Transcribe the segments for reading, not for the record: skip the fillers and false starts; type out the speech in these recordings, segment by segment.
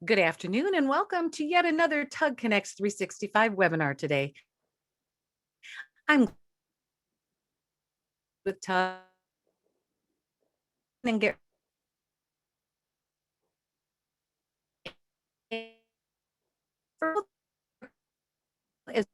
Good afternoon and welcome to yet another TUG Connects 365 webinar today. I'm with TUG and get is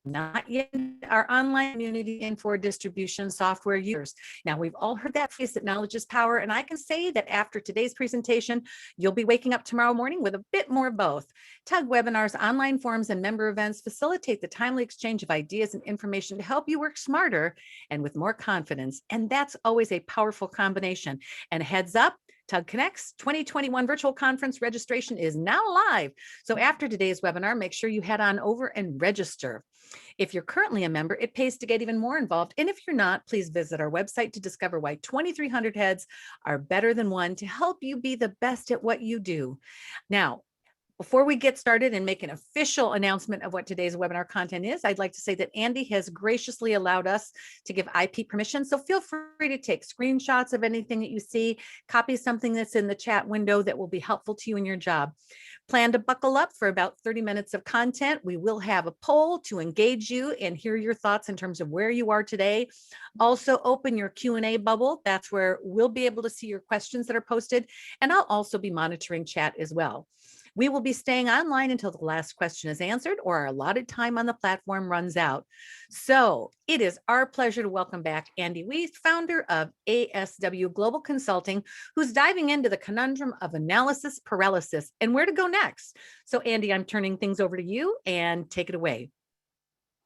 not yet our online community and for distribution software users. Now, we've all heard that phrase that knowledge is power, and I can say that after today's presentation, you'll be waking up tomorrow morning with a bit more of both. TUG webinars, online forums, and member events facilitate the timely exchange of ideas and information to help you work smarter and with more confidence, and that's always a powerful combination. And heads up, TUG Connects 2021 virtual conference registration is now live. So after today's webinar, make sure you head on over and register. If you're currently a member, it pays to get even more involved. And if you're not, please visit our website to discover why 2,300 heads are better than one to help you be the best at what you do. Now, before we get started and make an official announcement of what today's webinar content is, I'd like to say that Andy has graciously allowed us to give IP permission. So feel free to take screenshots of anything that you see, copy something that's in the chat window that will be helpful to you in your job. Plan to buckle up for about 30 minutes of content. We will have a poll to engage you and hear your thoughts in terms of where you are today. Also open your Q&A bubble. That's where we'll be able to see your questions that are posted. And I'll also be monitoring chat as well. We will be staying online until the last question is answered or our allotted time on the platform runs out. So it is our pleasure to welcome back Andy Wiest, founder of ASW Global Consulting, who's diving into the conundrum of analysis paralysis and where to go next. So Andy, I'm turning things over to you and take it away.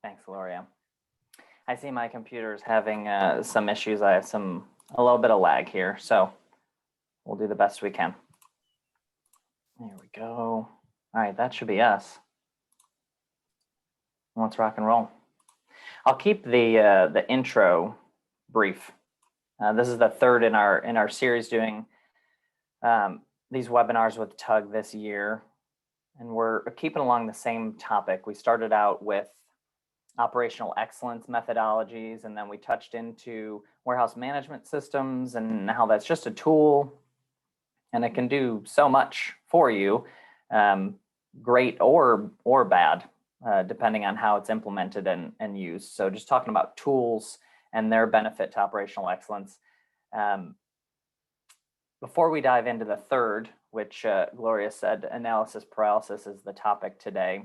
Thanks, Gloria. I see my computer's having some issues. I have a little bit of lag here, so we'll do the best we can. There we go. All right, that should be us. Let's rock and roll. I'll keep the intro brief. This is the third in our series doing these webinars with TUG this year, and we're keeping along the same topic. We started out with operational excellence methodologies, and then we touched into warehouse management systems and how that's just a tool and it can do so much for you, great or bad, depending on how it's implemented and used. So just talking about tools and their benefit to operational excellence. Before we dive into the third, which Gloria said, analysis paralysis is the topic today,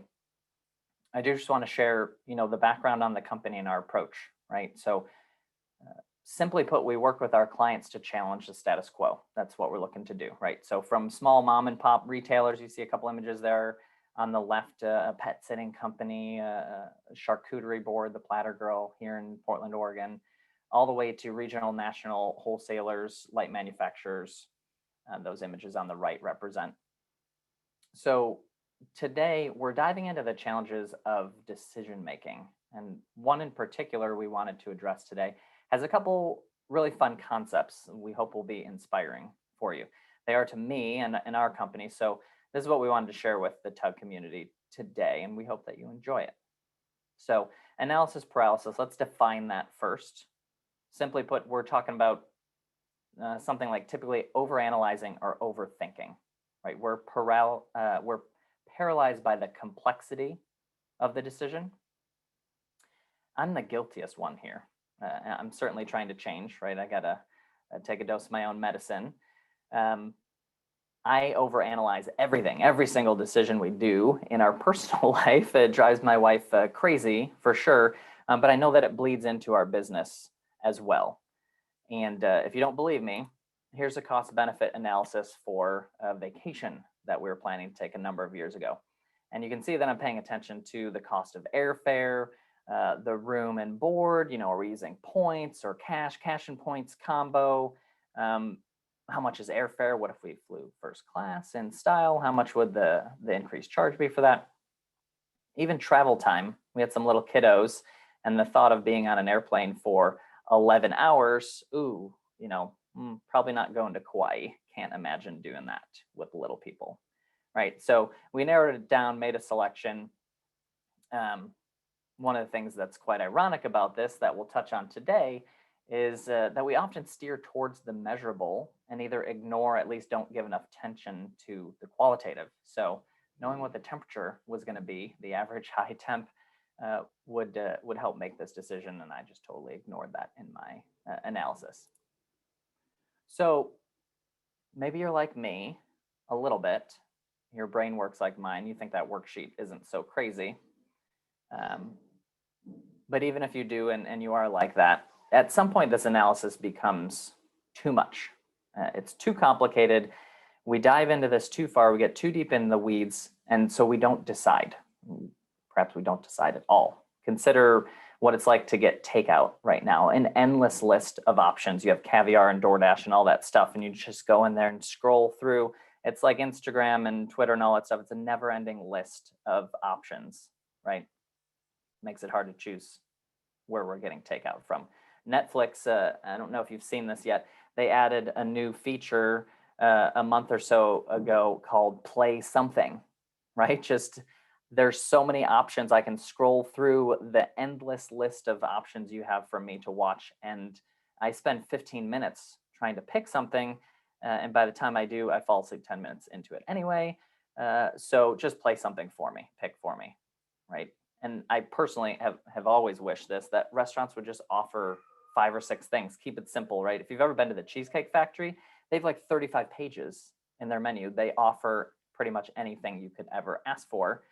I do just want to share, the background on the company and our approach, right? So simply put, we work with our clients to challenge the status quo. That's what we're looking to do, right? So from small mom and pop retailers, you see a couple images there on the left, a pet sitting company, a charcuterie board, the Platter Girl here in Portland, Oregon, all the way to regional, national wholesalers, light manufacturers. Those images on the right represent. So today we're diving into the challenges of decision making. And one in particular we wanted to address today has a couple really fun concepts we hope will be inspiring for you. They are to me and our company. So this is what we wanted to share with the TUG community today, and we hope that you enjoy it. So analysis paralysis, let's define that first. Simply put, we're talking about something like typically overanalyzing or overthinking, right? We're paralyzed by the complexity of the decision. I'm the guiltiest one here. I'm certainly trying to change, right? I gotta take a dose of my own medicine. I overanalyze everything, every single decision we do in our personal life. It drives my wife crazy for sure, but I know that it bleeds into our business as well. And if you don't believe me, here's a cost-benefit analysis for a vacation that we were planning to take a number of years ago. And you can see that I'm paying attention to the cost of airfare, the room and board, are we using points or cash and points combo? How much is airfare? What if we flew first class in style? How much would the increased charge be for that? Even travel time. We had some little kiddos, and the thought of being on an airplane for 11 hours, probably not going to Kauai. Can't imagine doing that with little people, right? So we narrowed it down, made a selection. One of the things that's quite ironic about this that we'll touch on today is that we often steer towards the measurable and either ignore, at least don't give enough attention to the qualitative. So knowing what the temperature was going to be, the average high temp, would help make this decision, and I just totally ignored that in my analysis. So maybe you're like me a little bit. Your brain works like mine. You think that worksheet isn't so crazy. But even if you do and you are like that, at some point this analysis becomes too much. It's too complicated. We dive into this too far. We get too deep in the weeds, and so we don't decide. Perhaps we don't decide at all. Consider what it's like to get takeout right now, an endless list of options. You have Caviar and DoorDash and all that stuff, and you just go in there and scroll through. It's like Instagram and Twitter and all that stuff. It's a never-ending list of options, right? Makes it hard to choose where we're getting takeout from. Netflix, I don't know if you've seen this yet, they added a new feature a month or so ago called Play Something, right? Just there's so many options. I can scroll through the endless list of options you have for me to watch, and I spend 15 minutes trying to pick something, and by the time I do, I fall asleep 10 minutes into it anyway. So just play something for me, pick for me, right? And I personally have always wished this, that restaurants would just offer 5 or 6 things. Keep it simple, right? If you've ever been to the Cheesecake Factory, they have like 35 pages in their menu. They offer pretty much anything you could ever ask for.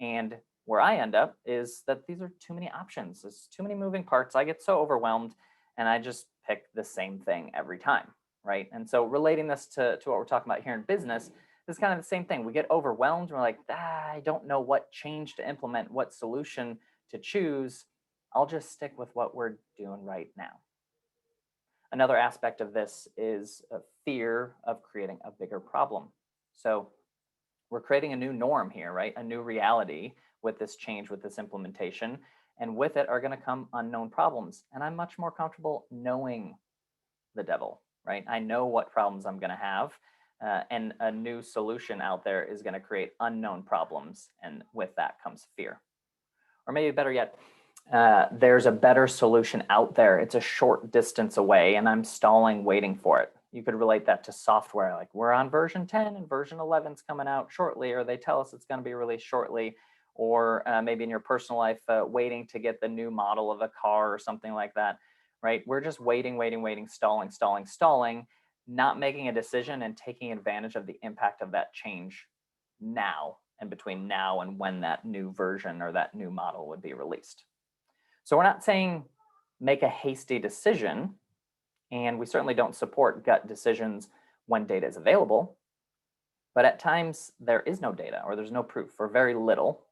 And where I end up is that these are too many options. There's too many moving parts. I get so overwhelmed, and I just pick the same thing every time, right? And so relating this to what we're talking about here in business, it's kind of the same thing. We get overwhelmed. We're like, I don't know what change to implement, what solution to choose. I'll just stick with what we're doing right now. Another aspect of this is a fear of creating a bigger problem. So we're creating a new norm here, right? A new reality with this change, with this implementation. And with it are going to come unknown problems. And I'm much more comfortable knowing the devil, right? I know what problems I'm going to have. And a new solution out there is going to create unknown problems. And with that comes fear. Or maybe better yet, there's a better solution out there. It's a short distance away, and I'm stalling waiting for it. You could relate that to software. Like, we're on version 10 and version 11 is coming out shortly, or they tell us it's going to be released shortly. Or maybe in your personal life, waiting to get the new model of a car or something like that, right? We're just waiting, stalling, not making a decision and taking advantage of the impact of that change now, and between now and when that new version or that new model would be released. So we're not saying make a hasty decision, and we certainly don't support gut decisions when data is available, but at times there is no data or there's no proof or very little.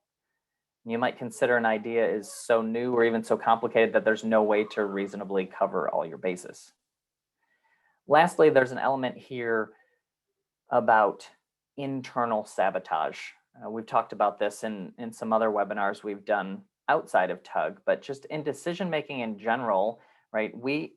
You might consider an idea is so new or even so complicated that there's no way to reasonably cover all your bases. Lastly, there's an element here about internal sabotage. We've talked about this in some other webinars we've done outside of TUG, but just in decision making in general, right? We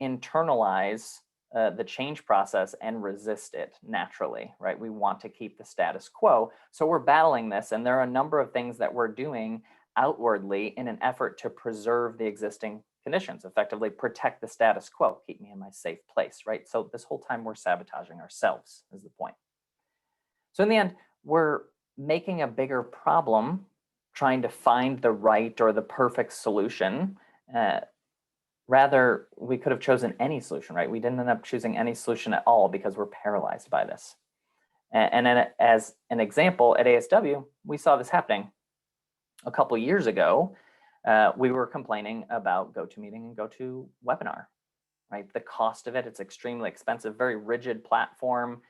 internalize the change process and resist it naturally, right? We want to keep the status quo. So we're battling this, and there are a number of things that we're doing outwardly in an effort to preserve the existing conditions, effectively protect the status quo, keep me in my safe place, right? So this whole time we're sabotaging ourselves is the point. So in the end, we're making a bigger problem trying to find the right or the perfect solution. Rather, we could have chosen any solution, right? We didn't end up choosing any solution at all because we're paralyzed by this. And then as an example, at ASW, we saw this happening. A couple years ago, we were complaining about GoToMeeting and GoToWebinar, right? The cost of it, it's extremely expensive, very rigid platform.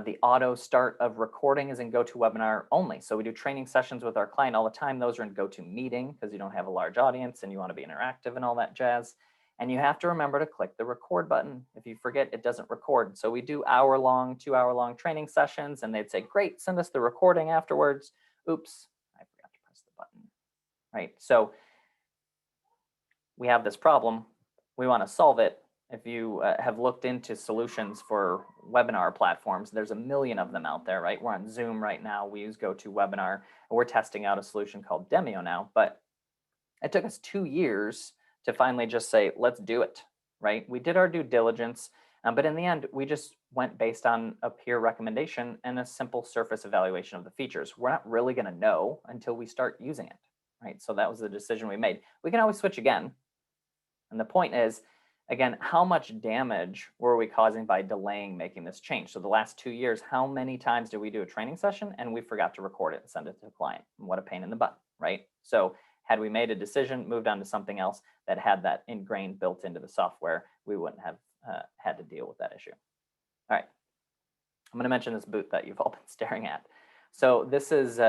The auto start of recording is in GoToWebinar only. So we do training sessions with our client all the time. Those are in GoToMeeting because you don't have a large audience and you want to be interactive and all that jazz. And you have to remember to click the record button. If you forget, it doesn't record. So we do hour-long, 2-hour-long training sessions, and they'd say, great, send us the recording afterwards. Oops, I forgot to press the button, right? So we have this problem. We want to solve it. If you have looked into solutions for webinar platforms, there's a million of them out there, right? We're on Zoom right now. We use GoToWebinar, and we're testing out a solution called Demio now. But it took us 2 years to finally just say, let's do it, right? We did our due diligence, but in the end, we just went based on a peer recommendation and a simple surface evaluation of the features. We're not really going to know until we start using it, right? So that was the decision we made. We can always switch again. And the point is, again, how much damage were we causing by delaying making this change? So the last 2 years, how many times did we do a training session and we forgot to record it and send it to the client? And what a pain in the butt, right? So had we made a decision, moved on to something else that had that ingrained built into the software, we wouldn't have had to deal with that issue. All right, I'm going to mention this boot that you've all been staring at. So this is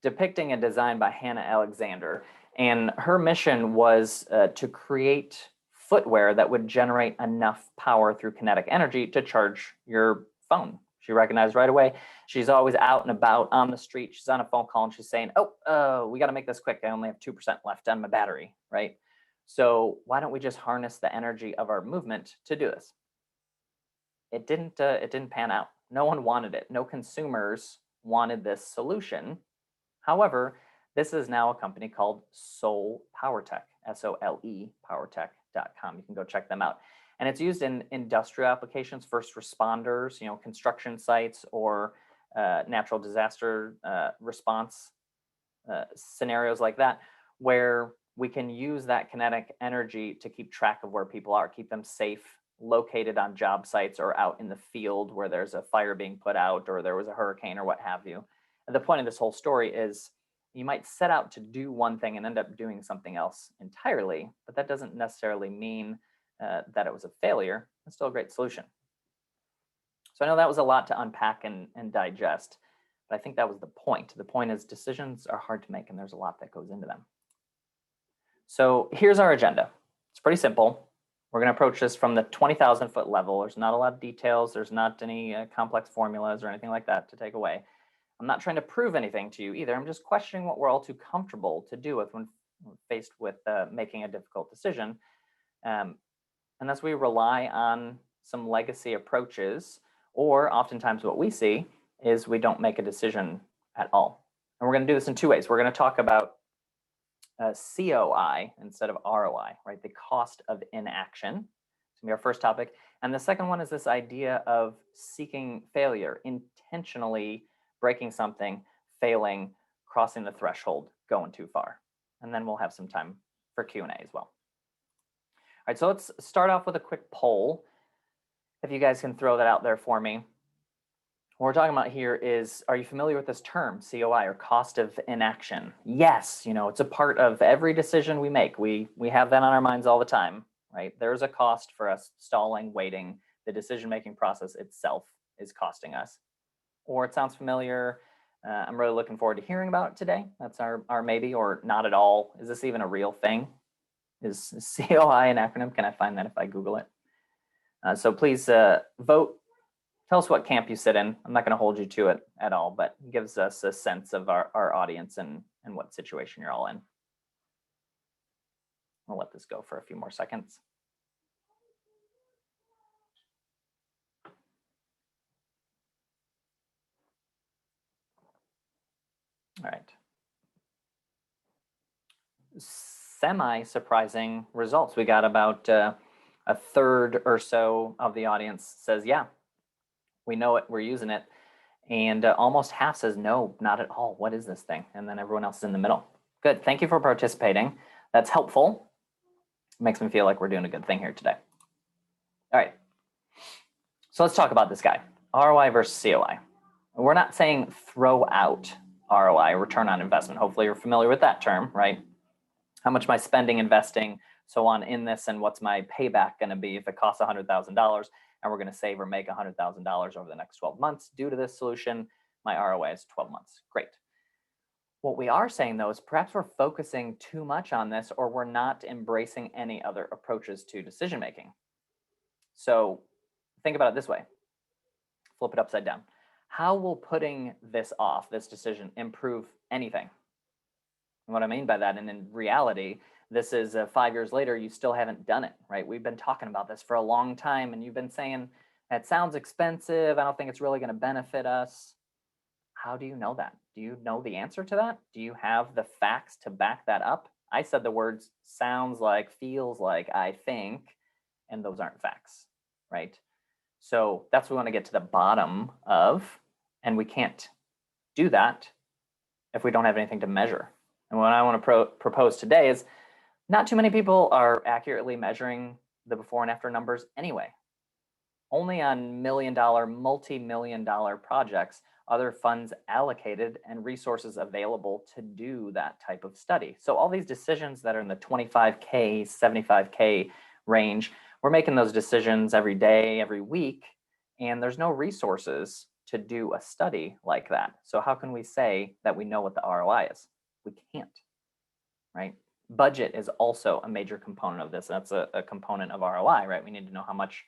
depicting a design by Hannah Alexander, and her mission was to create footwear that would generate enough power through kinetic energy to charge your phone. She recognized right away. She's always out and about on the street. She's on a phone call and she's saying, oh, we got to make this quick. I only have 2% left on my battery, right? So why don't we just harness the energy of our movement to do this? It didn't pan out. No one wanted it. No consumers wanted this solution. However, this is now a company called Sole PowerTech, SOLE PowerTech.com. You can go check them out. And it's used in industrial applications, first responders, construction sites, or natural disaster response scenarios like that, where we can use that kinetic energy to keep track of where people are, keep them safe, located on job sites or out in the field where there's a fire being put out or there was a hurricane or what have you. And the point of this whole story is you might set out to do one thing and end up doing something else entirely, but that doesn't necessarily mean that it was a failure. It's still a great solution. So I know that was a lot to unpack and digest, but I think that was the point. The point is decisions are hard to make and there's a lot that goes into them. So here's our agenda. It's pretty simple. We're going to approach this from the 20,000 foot level. There's not a lot of details. There's not any complex formulas or anything like that to take away. I'm not trying to prove anything to you either. I'm just questioning what we're all too comfortable to do with when faced with making a difficult decision. And as we rely on some legacy approaches, or oftentimes what we see is we don't make a decision at all. And we're going to do this in two ways. We're going to talk about COI instead of ROI, right? The cost of inaction. It's going to be our first topic. And the second one is this idea of seeking failure, intentionally breaking something, failing, crossing the threshold, going too far. And then we'll have some time for Q&A as well. All right, so let's start off with a quick poll. If you guys can throw that out there for me. What we're talking about here is, are you familiar with this term, COI, or cost of inaction? Yes, it's a part of every decision we make. We have that on our minds all the time, right? There's a cost for us stalling, waiting. The decision-making process itself is costing us. Or it sounds familiar. I'm really looking forward to hearing about it today. That's our maybe or not at all. Is this even a real thing? Is COI an acronym? Can I find that if I Google it? So please vote. Tell us what camp you sit in. I'm not going to hold you to it at all, but it gives us a sense of our audience and what situation you're all in. I'll let this go for a few more seconds. All right. Semi-surprising results. We got about a third or so of the audience says, yeah, we know it, we're using it. And almost half says, no, not at all. What is this thing? And then everyone else is in the middle. Good. Thank you for participating. That's helpful. It makes me feel like we're doing a good thing here today. All right. So let's talk about this guy, ROI versus COI. We're not saying throw out ROI, return on investment. Hopefully you're familiar with that term, right? How much am I spending, investing, so on in this, and what's my payback going to be if it costs $100,000 and we're going to save or make $100,000 over the next 12 months due to this solution? My ROI is 12 months. Great. What we are saying, though, is perhaps we're focusing too much on this, or we're not embracing any other approaches to decision making. So think about it this way. Flip it upside down. How will putting this off, this decision, improve anything? And what I mean by that, and in reality, this is 5 years later, you still haven't done it, right? We've been talking about this for a long time, and you've been saying, that sounds expensive. I don't think it's really going to benefit us. How do you know that? Do you know the answer to that? Do you have the facts to back that up? I said the words sounds like, feels like, I think. and those aren't facts, right? So that's what we want to get to the bottom of, and we can't do that if we don't have anything to measure. And what I want to propose today is not too many people are accurately measuring the before and after numbers anyway. Only on million-dollar, multi-million-dollar projects are there funds allocated and resources available to do that type of study. So all these decisions that are in the 25K, 75K range, we're making those decisions every day, every week, and there's no resources to do a study like that. So how can we say that we know what the ROI is? We can't, right? Budget is also a major component of this. That's a component of ROI, right? We need to know how much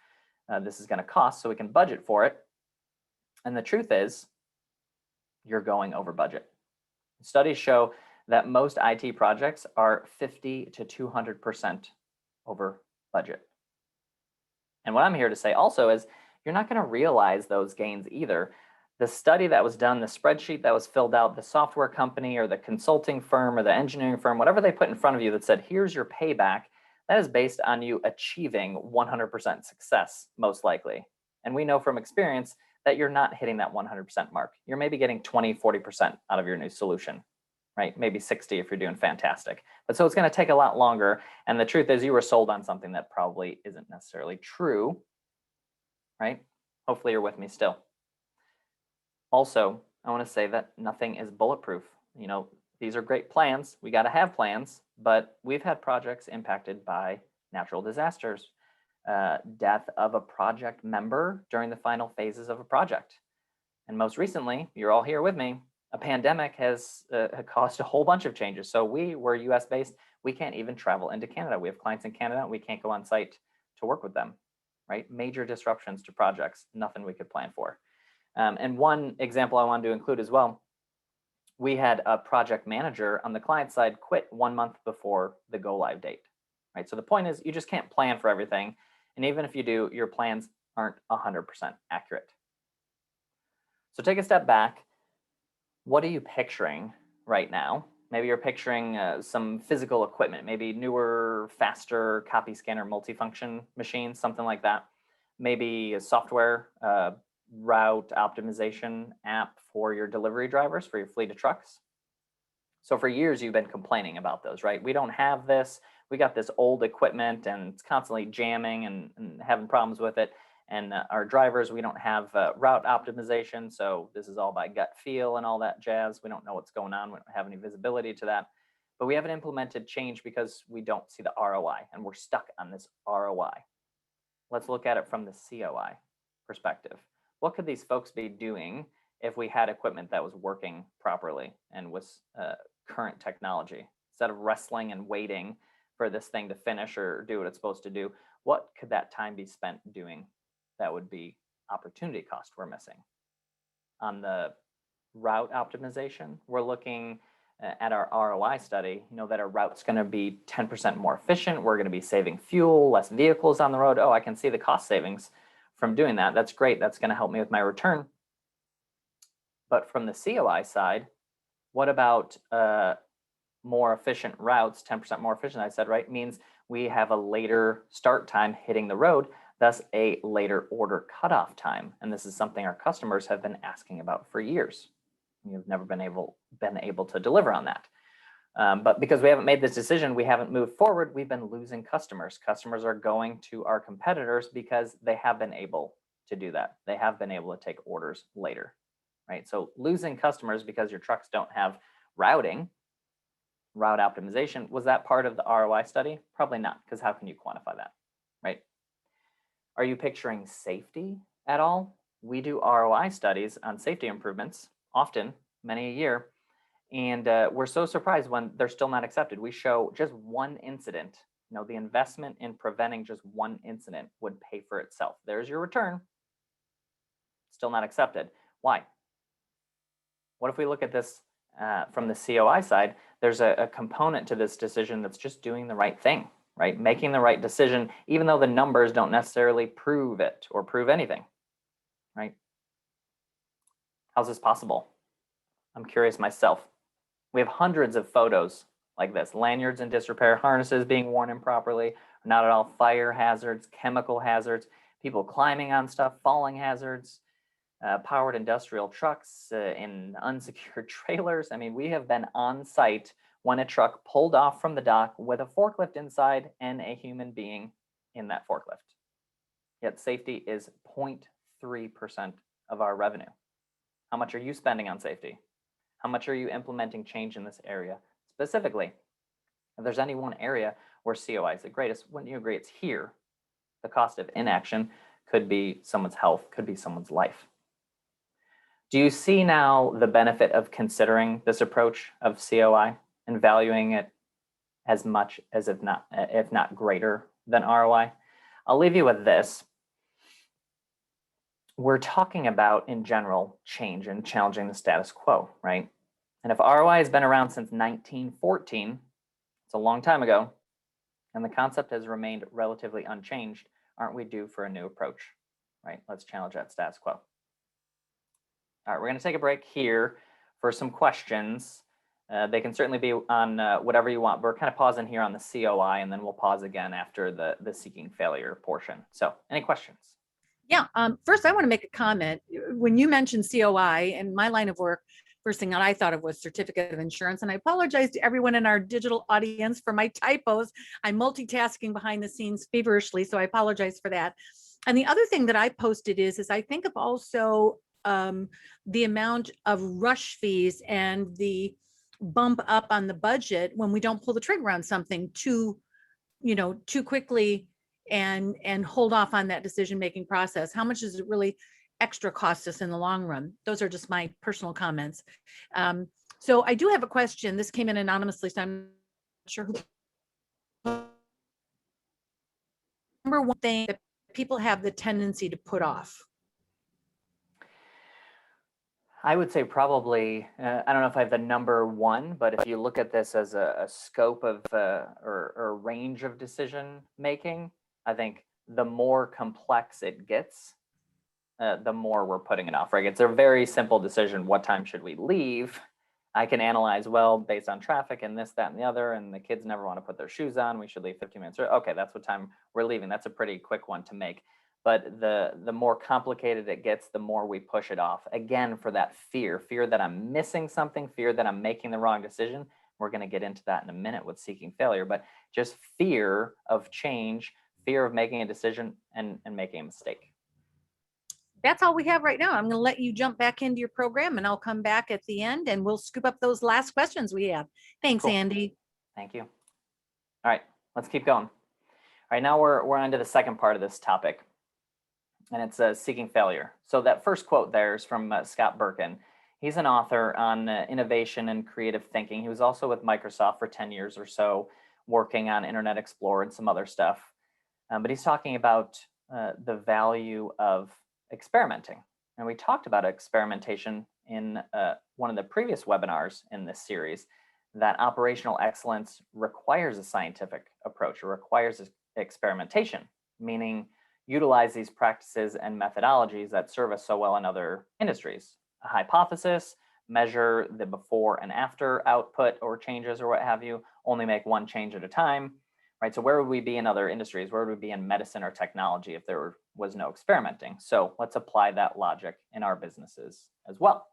this is going to cost so we can budget for it. And the truth is, you're going over budget. Studies show that most IT projects are 50 to 200% over budget. And what I'm here to say also is you're not going to realize those gains either. The study that was done, the spreadsheet that was filled out, the software company or the consulting firm or the engineering firm, whatever they put in front of you that said, here's your payback, that is based on you achieving 100% success, most likely. And we know from experience that you're not hitting that 100% mark. You're maybe getting 20, 40% out of your new solution, right? Maybe 60 if you're doing fantastic. But so it's going to take a lot longer. And the truth is you were sold on something that probably isn't necessarily true, right? Hopefully you're with me still. Also, I want to say that nothing is bulletproof. You know, these are great plans. We got to have plans, but we've had projects impacted by natural disasters, death of a project member during the final phases of a project. And most recently, you're all here with me, a pandemic has caused a whole bunch of changes. So we're US based. We can't even travel into Canada. We have clients in Canada. We can't go on site to work with them, right? Major disruptions to projects, nothing we could plan for. And one example I wanted to include as well, we had a project manager on the client side quit 1 month before the go live date, right? So the point is you just can't plan for everything. And even if you do, your plans aren't 100% accurate. So take a step back. What are you picturing right now? Maybe you're picturing some physical equipment, maybe newer, faster copy scanner multifunction machines, something like that. Maybe a software route optimization app for your delivery drivers, for your fleet of trucks. So for years, you've been complaining about those, right? We don't have this. We got this old equipment and it's constantly jamming and having problems with it. And our drivers, we don't have route optimization. So this is all by gut feel and all that jazz. We don't know what's going on. We don't have any visibility to that. But we haven't implemented change because we don't see the ROI and we're stuck on this ROI. Let's look at it from the COI perspective. What could these folks be doing if we had equipment that was working properly and was current technology? Instead of wrestling and waiting for this thing to finish or do what it's supposed to do, what could that time be spent doing that would be opportunity cost we're missing? On the route optimization, we're looking at our ROI study, you know, that our route's going to be 10% more efficient. We're going to be saving fuel, less vehicles on the road. Oh, I can see the cost savings from doing that. That's great. That's going to help me with my return. But from the COI side, what about more efficient routes? 10% more efficient, I said, right? Means we have a later start time hitting the road, thus a later order cutoff time. And this is something our customers have been asking about for years. We've never been able to deliver on that. But because we haven't made this decision, we haven't moved forward, we've been losing customers. Customers are going to our competitors because they have been able to do that. They have been able to take orders later, right? So losing customers because your trucks don't have routing, route optimization, was that part of the ROI study? Probably not, because how can you quantify that, right? Are you picturing safety at all? We do ROI studies on safety improvements, often, many a year. And we're so surprised when they're still not accepted. We show just one incident. You know, the investment in preventing just one incident would pay for itself. There's your return. Still not accepted. Why? What if we look at this from the COI side? There's a component to this decision that's just doing the right thing, right? Making the right decision, even though the numbers don't necessarily prove it or prove anything, right? How's this possible? I'm curious myself. We have hundreds of photos like this, lanyards in disrepair, harnesses being worn improperly, Not at all fire hazards, chemical hazards, people climbing on stuff, falling hazards, powered industrial trucks in unsecured trailers. I mean, we have been on site when a truck pulled off from the dock with a forklift inside and a human being in that forklift. Yet safety is 0.3% of our revenue. How much are you spending on safety? How much are you implementing change in this area specifically? If there's any one area where COI is the greatest, wouldn't you agree it's here? The cost of inaction could be someone's health, could be someone's life. Do you see now the benefit of considering this approach of COI and valuing it as much as if not greater than ROI? I'll leave you with this. We're talking about, in general, change and challenging the status quo, right? And if ROI has been around since 1914, it's a long time ago, and the concept has remained relatively unchanged, aren't we due for a new approach, right? Let's challenge that status quo. All right, we're going to take a break here for some questions. They can certainly be on whatever you want. We're kind of pausing here on the COI, and then we'll pause again after the seeking failure portion. So any questions? Yeah, first I want to make a comment. When you mentioned COI in my line of work, first thing that I thought of was certificate of insurance. And I apologize to everyone in our digital audience for my typos. I'm multitasking behind the scenes feverishly, so I apologize for that. And the other thing that I posted is I think of also the amount of rush fees and the bump up on the budget when we don't pull the trigger on something too quickly and hold off on that decision-making process. How much does it really extra cost us in the long run? Those are just my personal comments. So I do have a question. This came in anonymously, so I'm not sure who. Number one thing that people have the tendency to put off. I would say probably, I don't know if I have the number one, but if you look at this as a scope of or range of decision making, I think the more complex it gets, the more we're putting it off, right? It's a very simple decision. What time should we leave? I can analyze, well, based on traffic and this, that, and the other, and the kids never want to put their shoes on. We should leave 15 minutes. Okay, that's what time we're leaving. That's a pretty quick one to make. But the more complicated it gets, the more we push it off. Again, for that fear that I'm missing something, fear that I'm making the wrong decision. We're going to get into that in a minute with seeking failure, but just fear of change, fear of making a decision and making a mistake. That's all we have right now. I'm going to let you jump back into your program and I'll come back at the end and we'll scoop up those last questions we have. Thanks, Cool. Andy. Thank you. All right, let's keep going. All right, now we're on to the second part of this topic, and it's seeking failure. So that first quote there is from Scott Birkin. He's an author on innovation and creative thinking. He was also with Microsoft for 10 years or so, working on Internet Explorer and some other stuff. But he's talking about the value of experimenting. And we talked about experimentation in one of the previous webinars in this series, that operational excellence requires a scientific approach. It requires experimentation, meaning utilize these practices and methodologies that serve us so well in other industries. A hypothesis, measure the before and after output or changes or what have you, only make one change at a time, right? So where would we be in other industries? Where would we be in medicine or technology if there was no experimenting? So let's apply that logic in our businesses as well.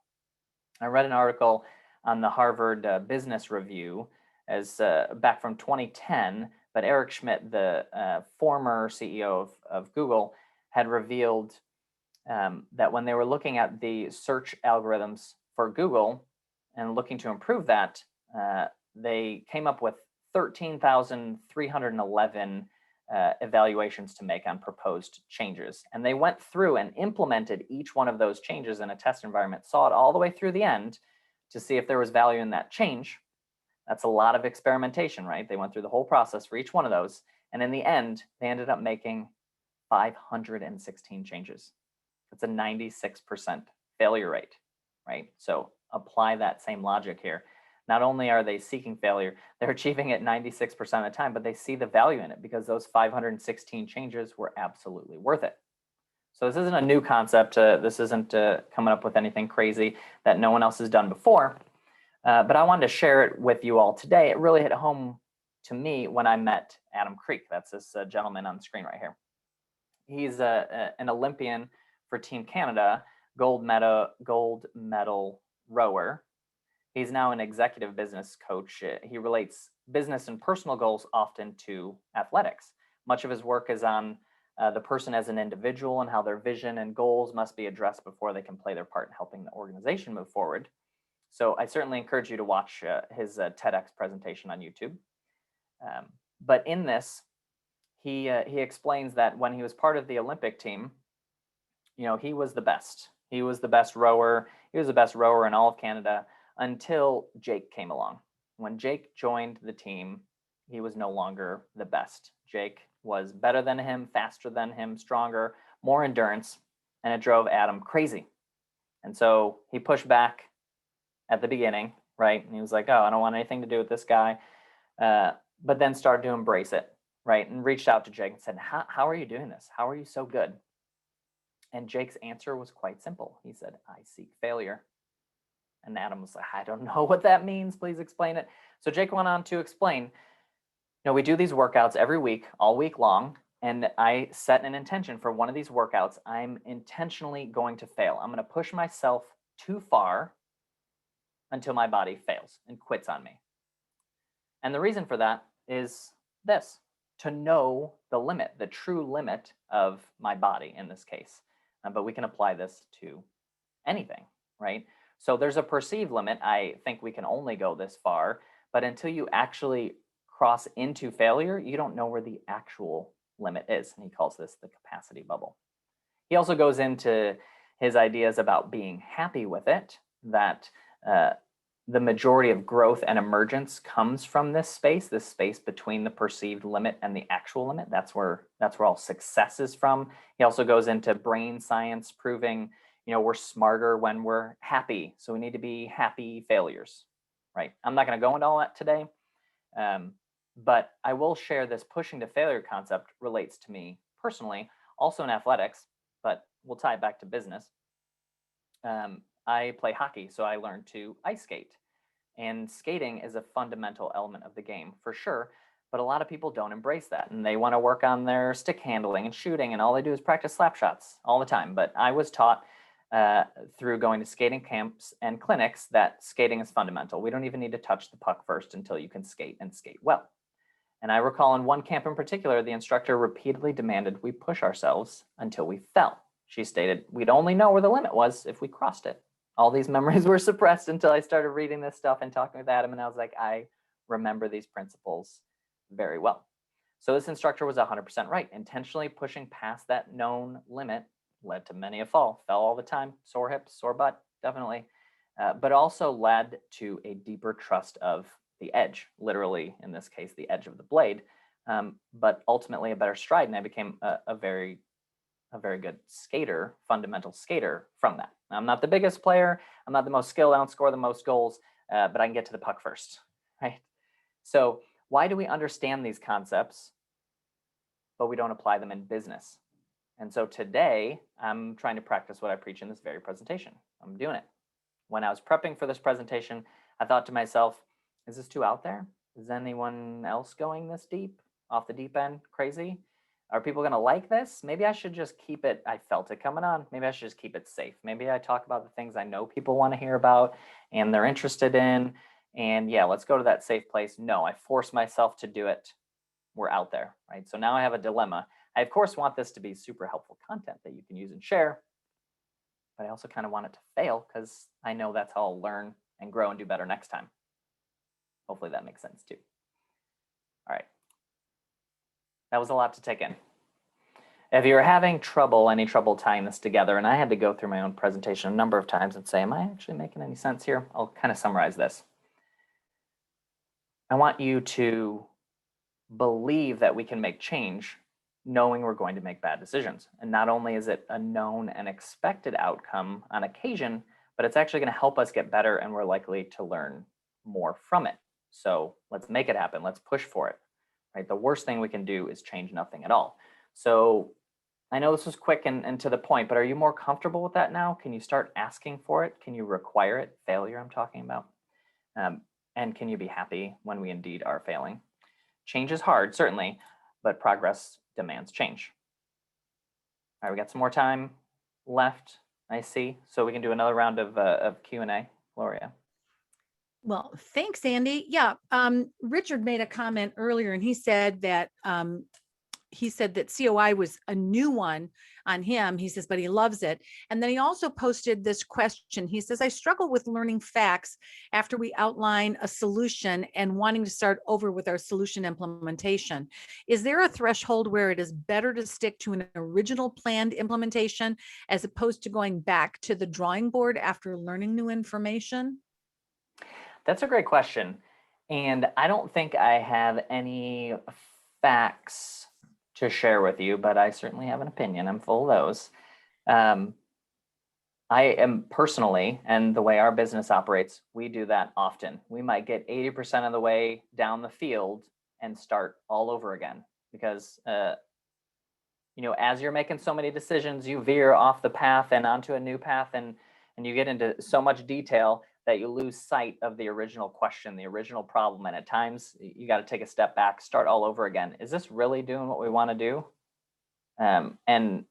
I read an article on the Harvard Business Review as back from 2010, but Eric Schmidt, the former CEO of Google, had revealed that when they were looking at the search algorithms for Google and looking to improve that, they came up with 13,311 evaluations to make on proposed changes. And they went through and implemented each one of those changes in a test environment, saw it all the way through the end to see if there was value in that change. That's a lot of experimentation, right? They went through the whole process for each one of those. And in the end, they ended up making 516 changes. That's a 96% failure rate, right? So apply that same logic here. Not only are they seeking failure, they're achieving it 96% of the time, but they see the value in it because those 516 changes were absolutely worth it. So this isn't a new concept. This isn't coming up with anything crazy that no one else has done before. But I wanted to share it with you all today. It really hit home to me when I met Adam Creek. That's this gentleman on the screen right here. He's an Olympian for Team Canada, gold medal rower. He's now an executive business coach. He relates business and personal goals often to athletics. Much of his work is on the person as an individual and how their vision and goals must be addressed before they can play their part in helping the organization move forward. So I certainly encourage you to watch his TEDx presentation on YouTube. But in this, he explains that when he was part of the Olympic team, he was the best. He was the best rower. He was the best rower in all of Canada until Jake came along. When Jake joined the team, he was no longer the best. Jake was better than him, faster than him, stronger, more endurance, and it drove Adam crazy. And so he pushed back at the beginning, right? And he was like, oh, I don't want anything to do with this guy. But then started to embrace it, right? And reached out to Jake and said, how are you doing this? How are you so good? And Jake's answer was quite simple. He said, I seek failure. And Adam was like, I don't know what that means. Please explain it. So Jake went on to explain, we do these workouts every week, all week long. And I set an intention for one of these workouts. I'm intentionally going to fail. I'm going to push myself too far until my body fails and quits on me. And the reason for that is this: to know the limit, the true limit of my body in this case. But we can apply this to anything, right? So there's a perceived limit. I think we can only go this far, but until you actually cross into failure, you don't know where the actual limit is. And he calls this the capacity bubble. He also goes into his ideas about being happy with it, that the majority of growth and emergence comes from this space between the perceived limit and the actual limit. That's where all success is from. He also goes into brain science, proving, we're smarter when we're happy. So we need to be happy failures, right? I'm not going to go into all that today, but I will share this pushing to failure concept relates to me personally, also in athletics, but we'll tie it back to business. I play hockey, so I learned to ice skate. And skating is a fundamental element of the game, for sure. But a lot of people don't embrace that. And they want to work on their stick handling and shooting. And all they do is practice slap shots all the time. But I was taught through going to skating camps and clinics that skating is fundamental. We don't even need to touch the puck first until you can skate and skate well. And I recall in one camp in particular, the instructor repeatedly demanded we push ourselves until we fell. She stated we'd only know where the limit was if we crossed it. All these memories were suppressed until I started reading this stuff and talking with Adam. And I was like, I remember these principles very well. So this instructor was 100% right. Intentionally pushing past that known limit led to many a fall. Fell all the time, sore hips, sore butt, definitely. But also led to a deeper trust of the edge, literally, in this case, the edge of the blade, but ultimately a better stride. And I became a very good skater, fundamental skater from that. I'm not the biggest player. I'm not the most skilled. I don't score the most goals, but I can get to the puck first, right? So why do we understand these concepts, but we don't apply them in business? And so today, I'm trying to practice what I preach in this very presentation. I'm doing it. When I was prepping for this presentation, I thought to myself, is this too out there? Is anyone else going this deep, off the deep end, crazy? Are people going to like this? Maybe I should just keep it. I felt it coming on. Maybe I should just keep it safe. Maybe I talk about the things I know people want to hear about and they're interested in. And yeah, let's go to that safe place. No, I force myself to do it. We're out there, right? So now I have a dilemma. I, of course, want this to be super helpful content that you can use and share, but I also kind of want it to fail because I know that's how I'll learn and grow and do better next time. Hopefully that makes sense too. All right. That was a lot to take in. If you're having any trouble tying this together, and I had to go through my own presentation a number of times and say, am I actually making any sense here? I'll kind of summarize this. I want you to believe that we can make change knowing we're going to make bad decisions. And not only is it a known and expected outcome on occasion, but it's actually going to help us get better and we're likely to learn more from it. So let's make it happen. Let's push for it. Right? The worst thing we can do is change nothing at all. So I know this was quick and to the point, but are you more comfortable with that now? Can you start asking for it? Can you require it? Failure I'm talking about. And can you be happy when we indeed are failing? Change is hard, certainly, but progress demands change. All right, we got some more time left, I see. So we can do another round of Q&A, Gloria. Well, thanks, Andy. Yeah, Richard made a comment earlier, and he said that COI was a new one on him. He says, but he loves it. And then he also posted this question. He says, I struggle with learning facts after we outline a solution and wanting to start over with our solution implementation. Is there a threshold where it is better to stick to an original planned implementation as opposed to going back to the drawing board after learning new information? That's a great question. And I don't think I have any facts to share with you, but I certainly have an opinion. I'm full of those. I am personally, and the way our business operates, we do that often. We might get 80% of the way down the field and start all over again because, as you're making so many decisions, you veer off the path and onto a new path, and you get into so much detail that you lose sight of the original question, the original problem. And at times you got to take a step back, start all over again. Is this really doing what we want to do? And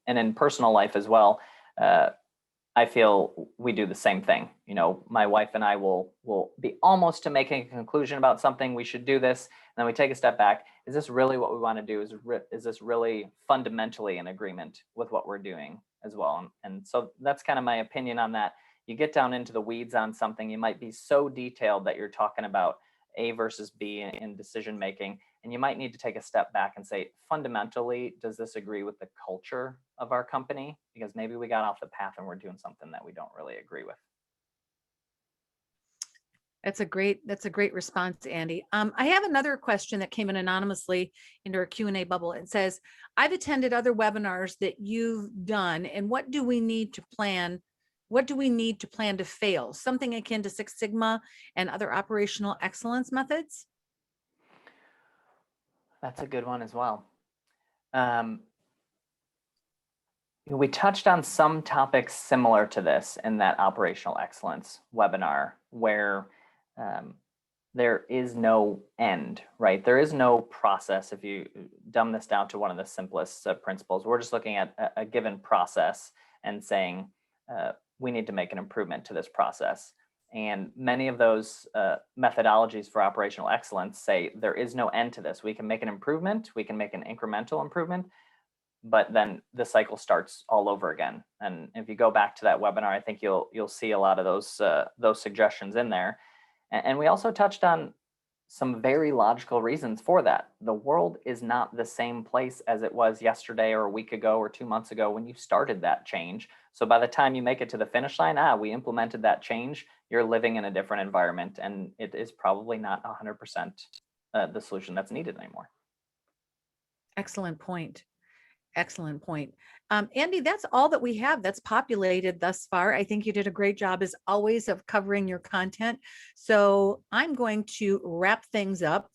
in personal life as well, I feel we do the same thing. My wife and I will be almost to making a conclusion about something. We should do this. And then we take a step back. Is this really what we want to do? Is this really fundamentally in agreement with what we're doing as well? And so that's kind of my opinion on that. You get down into the weeds on something, you might be so detailed that you're talking about A versus B in decision making, and you might need to take a step back and say, fundamentally, does this agree with the culture of our company? Because maybe we got off the path and we're doing something that we don't really agree with. That's a great response, Andy. I have another question that came in anonymously into our Q&A bubble. It says, I've attended other webinars that you've done, and what do we need to plan to fail? Something akin to Six Sigma and other operational excellence methods? That's a good one as well. We touched on some topics similar to this in that operational excellence webinar where there is no end, right? There is no process. If you dumb this down to one of the simplest principles, we're just looking at a given process and saying, we need to make an improvement to this process. And many of those methodologies for operational excellence say there is no end to this. We can make an improvement, we can make an incremental improvement, but then the cycle starts all over again. And if you go back to that webinar, I think you'll see a lot of those suggestions in there. And we also touched on some very logical reasons for that. The world is not the same place as it was yesterday or a week ago or 2 months ago when you started that change. So by the time you make it to the finish line, we implemented that change, you're living in a different environment, and it is probably not 100% the solution that's needed anymore. Excellent point. Excellent point. Andy, that's all that we have that's populated thus far. I think you did a great job, as always, of covering your content. So I'm going to wrap things up.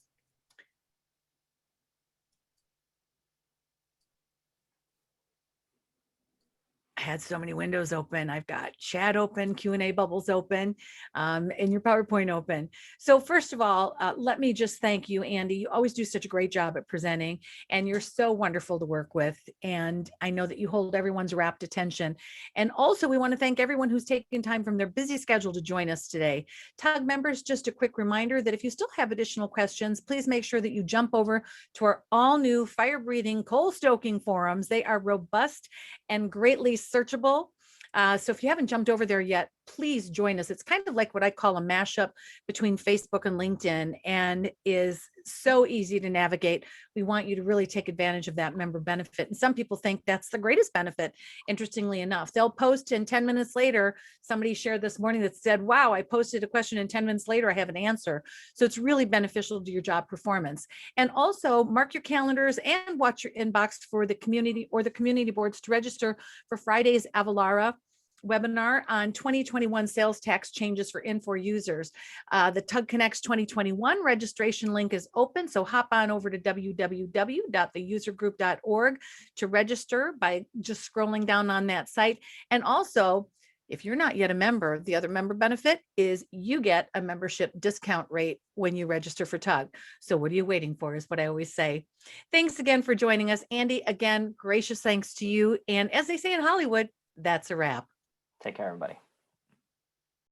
I had so many windows open. I've got chat open, Q&A bubbles open, and your PowerPoint open. So first of all, let me just thank you, Andy. You always do such a great job at presenting, and you're so wonderful to work with. And I know that you hold everyone's rapt attention. And also, we want to thank everyone who's taken time from their busy schedule to join us today. TUG members, just a quick reminder that if you still have additional questions, please make sure that you jump over to our all-new fire-breathing, coal-stoking forums. They are robust and greatly searchable. So if you haven't jumped over there yet, please join us. It's kind of like what I call a mashup between Facebook and LinkedIn, and is so easy to navigate. We want you to really take advantage of that member benefit. And some people think that's the greatest benefit. Interestingly enough, they'll post, and 10 minutes later, somebody shared this morning that said, wow, I posted a question and 10 minutes later, I have an answer. So it's really beneficial to your job performance. And also mark your calendars and watch your inbox for the community or the community boards to register for Friday's Avalara webinar on 2021 sales tax changes for Infor users. The TUG Connects 2021 registration link is open, so hop on over to www.theusergroup.org to register by just scrolling down on that site. And also, If you're not yet a member, the other member benefit is you get a membership discount rate when you register for TUG. So what are you waiting for is what I always say. Thanks again for joining us, Andy. Again, gracious thanks to you. And as they say in Hollywood, that's a wrap. Take care, everybody.